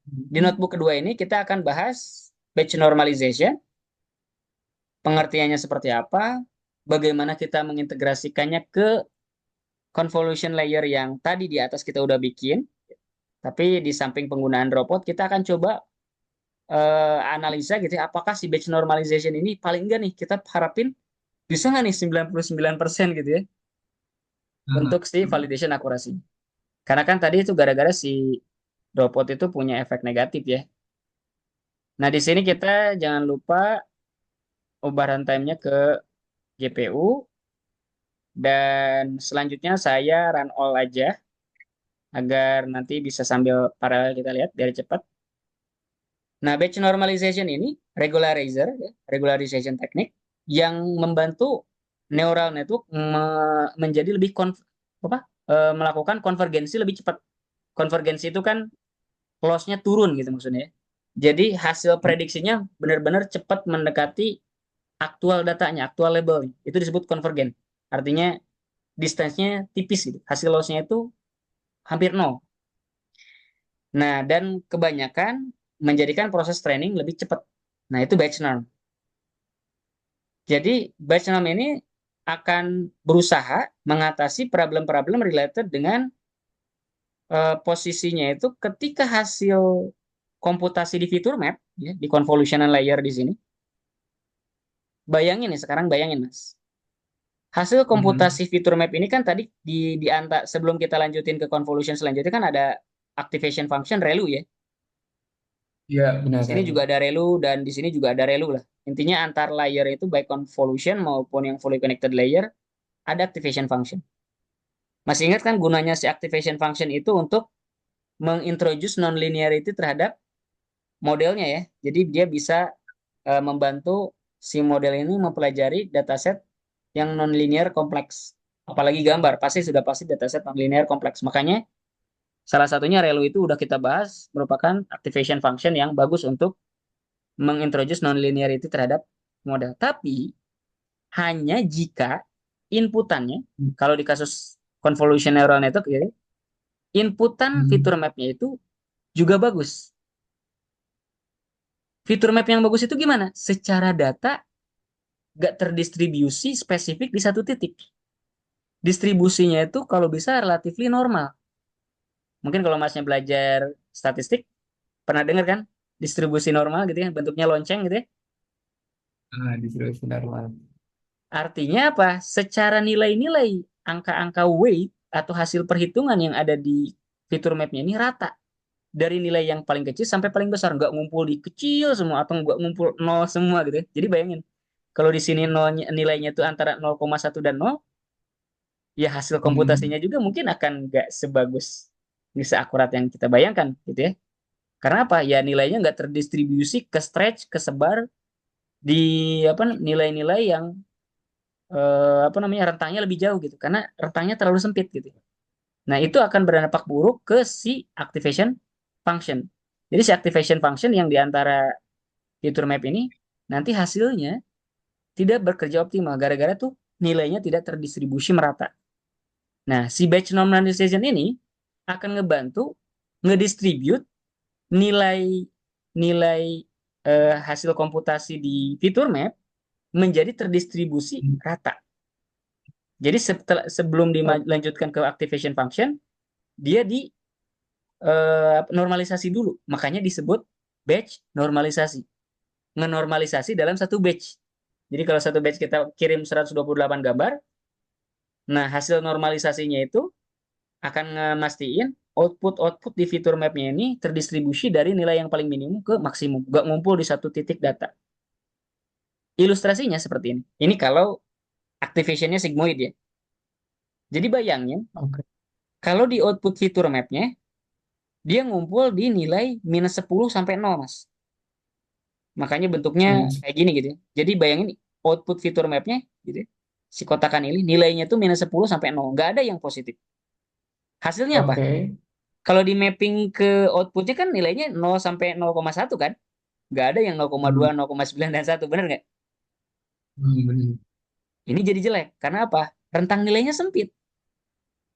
Di notebook kedua ini kita akan bahas batch normalization, pengertiannya seperti apa, bagaimana kita mengintegrasikannya ke convolution layer yang tadi di atas kita udah bikin. Tapi di samping penggunaan robot, kita akan coba analisa gitu ya, apakah si batch normalization ini paling enggak nih kita harapin bisa nggak nih 99% gitu ya Ah, untuk si validation akurasi. Karena kan tadi itu gara-gara si robot itu punya efek negatif ya. Nah, di sini kita jangan lupa ubah runtime-nya ke GPU dan selanjutnya saya run all aja agar nanti bisa sambil paralel kita lihat biar cepat. Nah, batch normalization ini regularizer, ya, regularization teknik yang membantu neural network menjadi lebih melakukan konvergensi lebih cepat. Konvergensi itu kan loss-nya turun gitu maksudnya, ya. Jadi hasil prediksinya benar-benar cepat mendekati aktual datanya, aktual label. Itu disebut konvergen. Artinya distance-nya tipis gitu. Hasil loss-nya itu hampir nol. Nah, dan kebanyakan menjadikan proses training lebih cepat. Nah, itu batch norm. Jadi, batch norm ini akan berusaha mengatasi problem-problem related dengan posisinya itu ketika hasil komputasi di fitur map, ya, di convolutional layer di sini. Bayangin nih, sekarang bayangin, Mas. Hasil mhm. komputasi fitur map ini kan tadi di sebelum kita lanjutin ke convolution selanjutnya kan ada activation function ReLU ya. Iya, Di benar sini tadi. juga ada ReLU dan di sini juga ada ReLU lah. Intinya antar layer itu baik convolution maupun yang fully connected layer ada activation function. Masih ingat kan gunanya si activation function itu untuk mengintroduce non-linearity terhadap modelnya ya. Jadi dia bisa membantu si model ini mempelajari dataset yang non-linear kompleks. Apalagi gambar, pasti dataset non-linear kompleks. Makanya salah satunya ReLU itu udah kita bahas merupakan activation function yang bagus untuk mengintroduce non-linearity terhadap model. Tapi hanya jika inputannya, kalau di kasus convolution neural network ya, inputan fitur Mhm. mapnya itu juga bagus. Fitur map yang bagus itu gimana? Secara data gak terdistribusi spesifik di satu titik. Distribusinya itu kalau bisa relatifly normal. Mungkin kalau masnya belajar statistik, pernah dengar kan? Distribusi normal gitu ya, bentuknya lonceng gitu ya. Ah, distribusi normal. Artinya apa? Secara nilai-nilai angka-angka weight atau hasil perhitungan yang ada di fitur mapnya ini rata. Dari nilai yang paling kecil sampai paling besar. Nggak ngumpul di kecil semua atau nggak ngumpul nol semua gitu ya. Jadi bayangin, kalau di sini nolnya, nilainya itu antara 0,1 dan nol, ya hasil Mhm. komputasinya juga mungkin akan nggak sebagus, nggak seakurat yang kita bayangkan gitu ya. Karena apa? Ya nilainya nggak terdistribusi, ke stretch, kesebar di apa nilai-nilai yang apa namanya rentangnya lebih jauh gitu karena rentangnya terlalu sempit gitu. Nah, itu akan berdampak buruk ke si activation function. Jadi si activation function yang diantara fitur map ini nanti hasilnya tidak bekerja optimal gara-gara tuh nilainya tidak terdistribusi merata. Nah, si batch normalization ini akan ngebantu ngedistribute nilai nilai hasil komputasi di fitur map menjadi terdistribusi rata. Jadi sebelum Oh, dilanjutkan ke activation function, dia di normalisasi dulu. Makanya disebut batch normalisasi. Ngenormalisasi dalam satu batch. Jadi kalau satu batch kita kirim 128 gambar, nah hasil normalisasinya itu akan ngemastiin output-output di fitur mapnya ini terdistribusi dari nilai yang paling minimum ke maksimum. Gak ngumpul di satu titik data. Ilustrasinya seperti ini. Ini kalau activationnya sigmoid ya. Jadi bayangin, oke. kalau di output fitur mapnya, dia ngumpul di nilai -10 sampai 0, Mas. Makanya bentuknya Mhm. kayak gini gitu ya. Jadi bayangin output fitur mapnya gitu ya. Si kotakan ini nilainya tuh -10 sampai 0. Nggak ada yang positif. Hasilnya apa? Oke. Kalau di mapping ke outputnya kan nilainya 0 sampai 0,1 kan? Nggak ada yang 0,2, Mhm. 0,9, dan 1. Bener nggak? Mhm. Ini jadi jelek. Karena apa? Rentang nilainya sempit.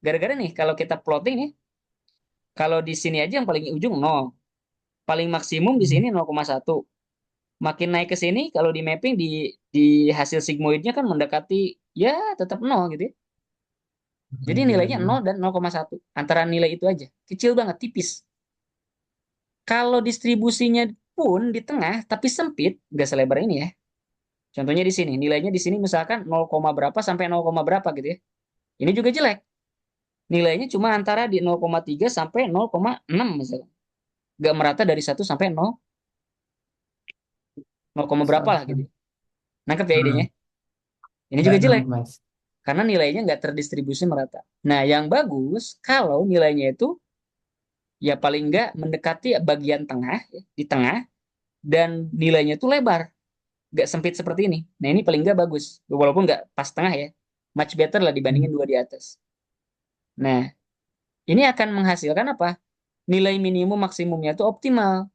Gara-gara nih kalau kita plotting nih, kalau di sini aja yang paling ujung 0. paling maksimum di Hmm. sini 0,1. Makin naik ke sini kalau di mapping di hasil sigmoidnya kan mendekati ya tetap nol gitu ya. Jadi nilainya Benar-benar. 0 dan 0,1. Antara nilai itu aja. Kecil banget, tipis. Kalau distribusinya pun di tengah tapi sempit, nggak selebar ini ya. Contohnya di sini, nilainya di sini misalkan 0, berapa sampai 0, berapa gitu ya. Ini juga jelek. Nilainya cuma antara di 0,3 sampai 0,6 misalkan. Nggak merata dari 1 sampai 0, 0, berapa lah gitu Sama-sama. ya. Nangkep ya idenya? Hmm. Ini Ya, juga jelek. nangkep Mas. Karena nilainya nggak terdistribusi merata. Nah, yang bagus kalau nilainya itu ya paling nggak mendekati bagian tengah, ya, di tengah, dan nilainya itu lebar, nggak sempit seperti ini. Nah, ini paling nggak bagus. Walaupun nggak pas tengah ya. Much better lah Hmm. dibandingin dua di atas. Nah, ini akan menghasilkan apa? Nilai minimum maksimumnya itu optimal.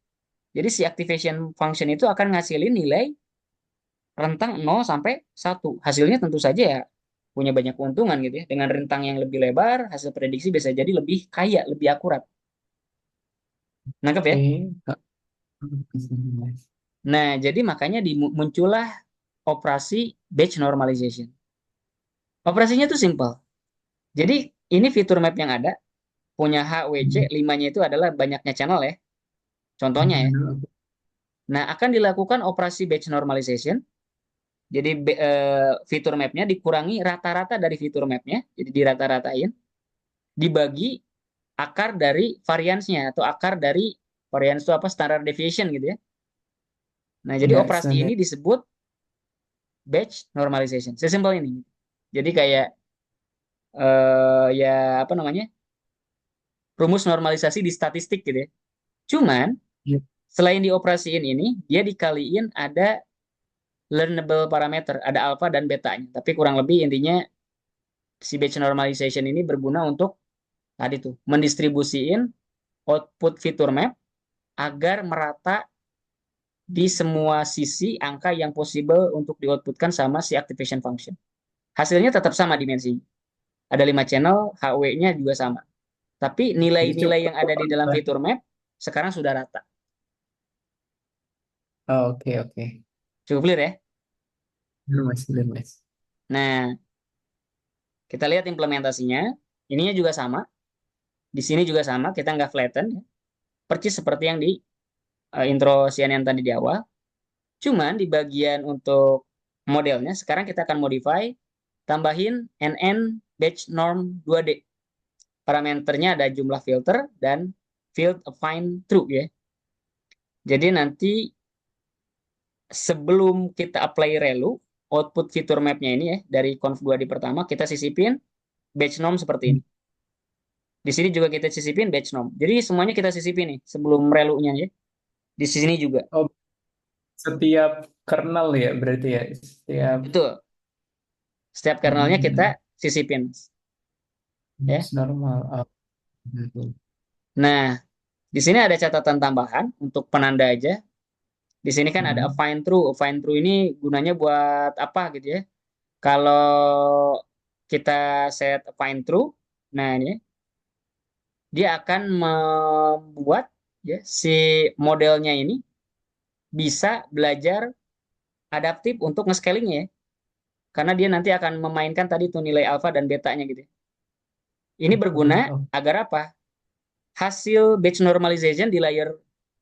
Jadi si activation function itu akan ngasilin nilai rentang 0 sampai 1. Hasilnya tentu saja ya punya banyak keuntungan gitu ya. Dengan rentang yang lebih lebar, hasil prediksi bisa jadi lebih kaya, lebih akurat. Nangkep ya? Oke. Mas. Nah, jadi makanya muncullah operasi batch normalization. Operasinya tuh simple. Jadi ini fitur map yang ada, punya HWC, Hmm. 5-nya itu adalah banyaknya channel ya, contohnya ya. Nah, akan dilakukan operasi batch normalization. Jadi fitur mapnya dikurangi rata-rata dari fitur mapnya, jadi dirata-ratain, dibagi akar dari variansnya atau akar dari varians itu apa standard deviation gitu ya. Nah, jadi Ya, operasi ini standar. disebut batch normalization. Sesimpel ini. Jadi kayak ya apa namanya? Rumus normalisasi di statistik gitu ya. Cuman Ya. selain dioperasiin ini, dia dikaliin ada learnable parameter, ada alfa dan betanya. Tapi kurang lebih intinya si batch normalization ini berguna untuk tadi tuh mendistribusiin output fitur map agar merata di semua sisi angka yang possible untuk dioutputkan sama si activation function. Hasilnya tetap sama dimensinya. Ada 5 channel, HW-nya juga sama. Tapi Jadi nilai-nilai cukup. yang ada di dalam fitur map sekarang sudah rata. Oh, oke, oke. Cukup clear ya? Belum Mas, belum Mas. Nah, kita lihat implementasinya. Ininya juga sama. Di sini juga sama. Kita nggak flatten. Ya. Percis seperti yang di intro Sian yang tadi di awal. Cuman di bagian untuk modelnya, sekarang kita akan modify, tambahin NN batch norm 2D. Parameternya ada jumlah filter dan field affine true ya. Jadi nanti sebelum kita apply relu, output fitur mapnya ini ya, dari conv 2D pertama, kita sisipin batch norm seperti ini. Di sini juga kita sisipin batch norm. Jadi semuanya kita sisipin nih sebelum relunya ya. Di sini juga. Oh, setiap kernel ya berarti ya. Setiap Betul. Setiap kernelnya kita hmm, sisipin ya. normal. Oh, betul. Nah, di sini ada catatan tambahan untuk penanda aja. Di sini kan ada Hmm. affine true. Affine true ini gunanya buat apa gitu ya? Kalau kita set affine true, nah ini dia akan membuat ya si modelnya ini bisa belajar adaptif untuk nge-scalingnya ya. Karena dia nanti akan memainkan tadi tuh nilai alfa dan betanya gitu. Ini berguna Oh, agar apa? Hasil batch normalization di layer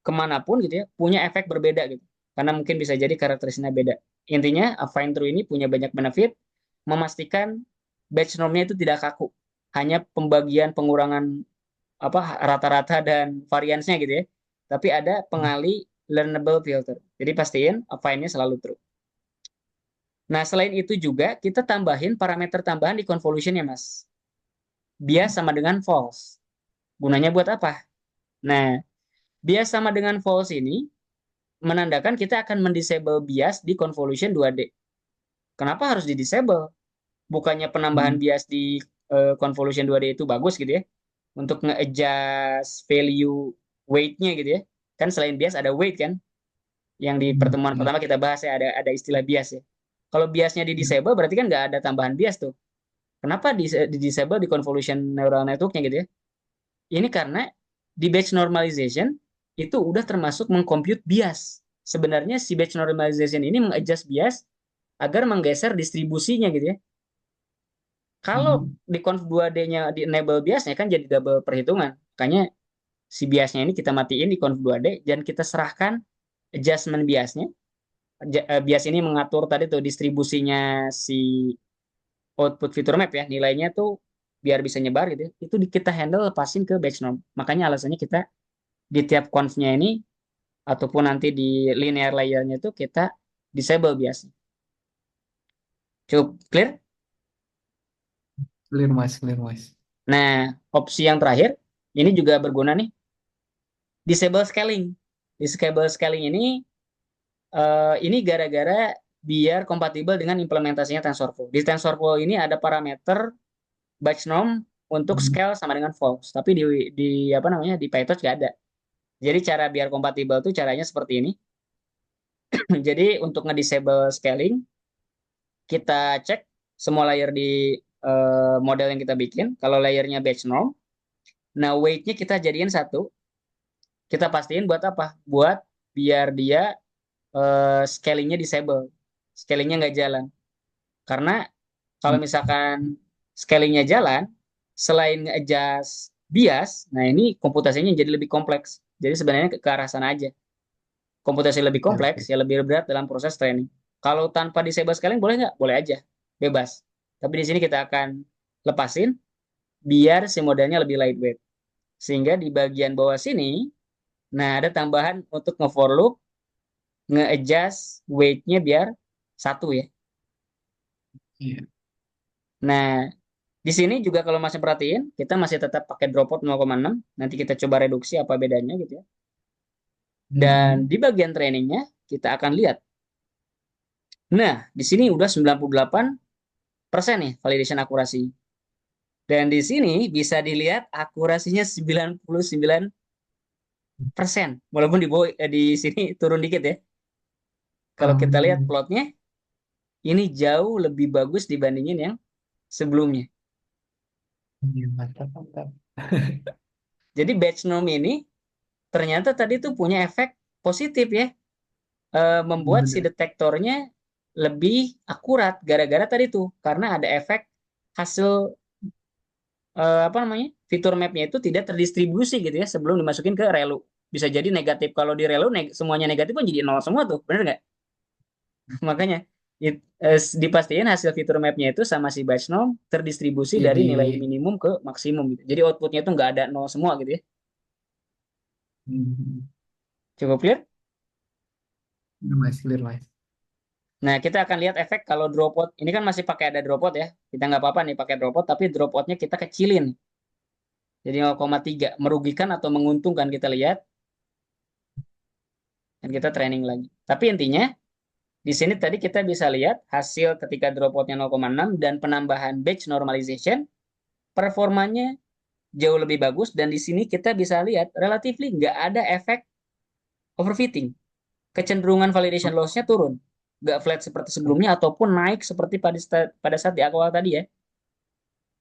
kemanapun gitu ya punya efek berbeda gitu. Karena mungkin bisa jadi karakteristiknya beda. Intinya affine true ini punya banyak benefit, memastikan batch normnya itu tidak kaku, hanya pembagian pengurangan apa rata-rata dan variansnya gitu ya. Tapi ada pengali learnable filter. Jadi pastiin affine-nya selalu true. Nah, selain itu juga kita tambahin parameter tambahan di convolution-nya, Mas. Bias sama dengan false. Gunanya buat apa? Nah, bias sama dengan false ini menandakan kita akan mendisable bias di convolution 2D. Kenapa harus di-disable? Bukannya penambahan hmm. bias di convolution 2D itu bagus gitu ya? Untuk nge-adjust value weight-nya gitu ya. Kan selain bias ada weight kan? Yang di pertemuan Ya, pertama kita bahas ya ada istilah bias ya. Kalau biasnya di ya. disable berarti kan nggak ada tambahan bias tuh. Kenapa di disable di convolution neural network-nya gitu ya? Ini karena di batch normalization itu udah termasuk mengcompute bias. Sebenarnya si batch normalization ini mengadjust bias agar menggeser distribusinya gitu ya. Kalau Hmm. di conf 2D-nya di enable biasnya kan jadi double perhitungan. Makanya si biasnya ini kita matiin di conf 2D dan kita serahkan adjustment biasnya. Bias ini mengatur tadi tuh distribusinya si output fitur map ya, nilainya tuh biar bisa nyebar gitu ya. Itu kita handle lepasin ke batch norm. Makanya alasannya kita di tiap conf-nya ini ataupun nanti di linear layer-nya itu kita disable biasnya. Cukup clear? Clear Mas, clear Mas. Nah, opsi yang terakhir ini juga berguna nih, disable scaling. Disable scaling ini gara-gara biar kompatibel dengan implementasinya TensorFlow. Di TensorFlow ini ada parameter batch norm untuk Hmm. scale sama dengan false, tapi di apa namanya di PyTorch nggak ada. Jadi cara biar kompatibel tuh caranya seperti ini. Jadi untuk nge-disable scaling, kita cek semua layer di model yang kita bikin. Kalau layernya batch norm, nah weight-nya kita jadiin satu. Kita pastiin buat apa? Buat biar dia scalingnya disable, scalingnya nggak jalan. Karena kalau misalkan scalingnya jalan, selain adjust bias, nah ini komputasinya jadi lebih kompleks. Jadi sebenarnya ke arah sana aja. Komputasi lebih Oke, kompleks, oke. ya lebih berat dalam proses training. Kalau tanpa disable scaling boleh nggak? Boleh aja, bebas. Tapi di sini kita akan lepasin biar si modelnya lebih lightweight. Sehingga di bagian bawah sini, nah ada tambahan untuk nge-for loop, nge-adjust weight-nya biar satu ya. Iya. Nah, di sini juga kalau masih perhatiin, kita masih tetap pakai dropout 0,6. Nanti kita coba reduksi apa bedanya gitu ya. Dan Hmm. di bagian trainingnya, kita akan lihat. Nah, di sini udah 98% nih validation akurasi. Dan di sini bisa dilihat akurasinya 99%. Walaupun di sini turun dikit ya. Kalau kita lihat Um, plotnya, ini jauh lebih bagus dibandingin yang sebelumnya. iya, mantap, mantap. Jadi batch norm ini ternyata tadi tuh punya efek positif ya. Iya, Membuat si benar. detektornya lebih akurat gara-gara tadi tuh karena ada efek hasil apa namanya fitur mapnya itu tidak terdistribusi gitu ya sebelum dimasukin ke relu. Bisa jadi negatif, kalau di relu semuanya negatif kan jadi nol semua tuh, bener nggak? Makanya dipastiin hasil fitur mapnya itu sama si batch norm terdistribusi dari Jadi, nilai minimum ke maksimum gitu. Jadi outputnya itu nggak ada nol semua gitu ya. hmm, Cukup clear? clear Mas, clear Mas. Nah, kita akan lihat efek kalau dropout. Ini kan masih pakai ada dropout ya. Kita nggak apa-apa nih pakai dropout, tapi dropoutnya kita kecilin. Jadi 0,3. Merugikan atau menguntungkan kita lihat. Dan kita training lagi. Tapi intinya, di sini tadi kita bisa lihat hasil ketika dropoutnya 0,6 dan penambahan batch normalization, performanya jauh lebih bagus. Dan di sini kita bisa lihat relatively nggak ada efek overfitting. Kecenderungan validation loss-nya turun. Nggak flat seperti sebelumnya ataupun naik seperti pada saat di awal tadi ya.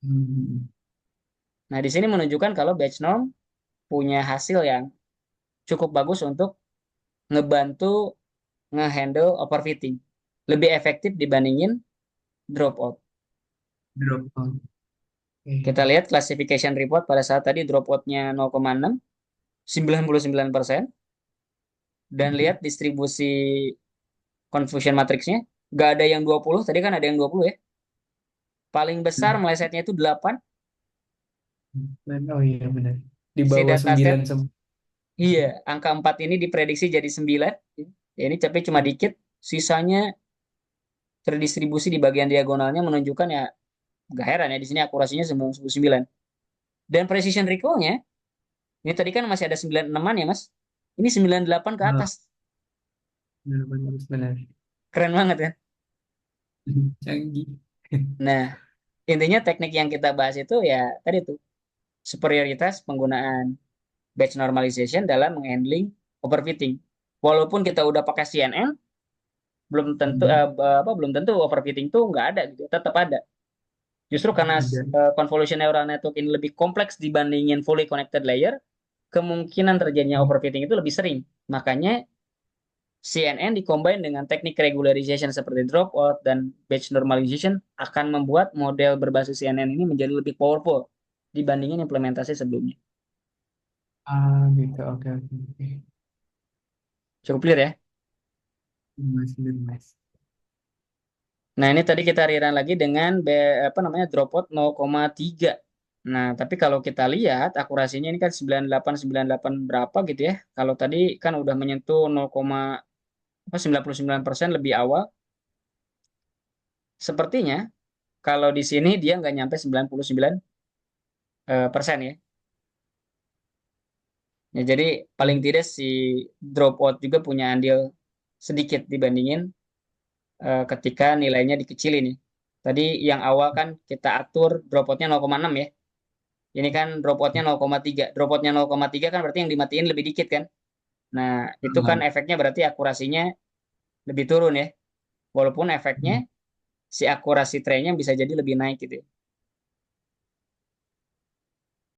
Hmm, Nah, di sini menunjukkan kalau batch norm punya hasil yang cukup bagus untuk ngebantu ngehandle overfitting. Lebih efektif dibandingin dropout. drop out. Kita Oke. lihat classification report pada saat tadi dropoutnya 0,6, 99%. Dan lihat distribusi confusion matrixnya. Nggak ada yang 20, tadi kan ada yang 20 ya. Paling besar Hmm. melesetnya itu 8. Oh iya benar. Di Si bawah dataset, 9 semua. iya, angka 4 ini diprediksi jadi 9. Ya, ini tapi cuma dikit. Sisanya terdistribusi di bagian diagonalnya menunjukkan ya gak heran ya di sini akurasinya 99. Dan precision recall-nya ini tadi kan masih ada 96-an ya Mas. Ini 98 ke Ah, atas. benar, benar, benar. Keren banget kan? Canggih. Nah, intinya teknik yang kita bahas itu ya tadi tuh superioritas penggunaan batch normalization dalam menghandling overfitting. Walaupun kita udah pakai CNN, belum tentu Hmm, belum tentu overfitting tuh nggak ada gitu, tetap ada. Justru karena ada. convolution neural network ini lebih kompleks dibandingin fully connected layer, kemungkinan terjadinya overfitting itu lebih sering. Makanya CNN dikombin dengan teknik regularization seperti dropout dan batch normalization akan membuat model berbasis CNN ini menjadi lebih powerful dibandingin implementasi sebelumnya. Ah, gitu. Oke, oke, oke. Cukup clear ya? Mas, bener, Mas. Nah, ini tadi kita rerun lagi dengan apa namanya dropout 0,3. Nah, tapi kalau kita lihat akurasinya ini kan 98 berapa gitu ya. Kalau tadi kan udah menyentuh 0,99% lebih awal. Sepertinya kalau di sini dia nggak nyampe 99 persen ya. Ya, jadi paling tidak si dropout juga punya andil sedikit dibandingin ketika nilainya dikecilin nih. Tadi yang awal kan kita atur dropoutnya 0,6 ya. Ini kan dropoutnya 0,3. Dropoutnya 0,3 kan berarti yang dimatiin lebih dikit kan. Nah, itu kan Ah, efeknya berarti akurasinya lebih turun ya. Walaupun efeknya si akurasi trennya bisa jadi lebih naik gitu ya.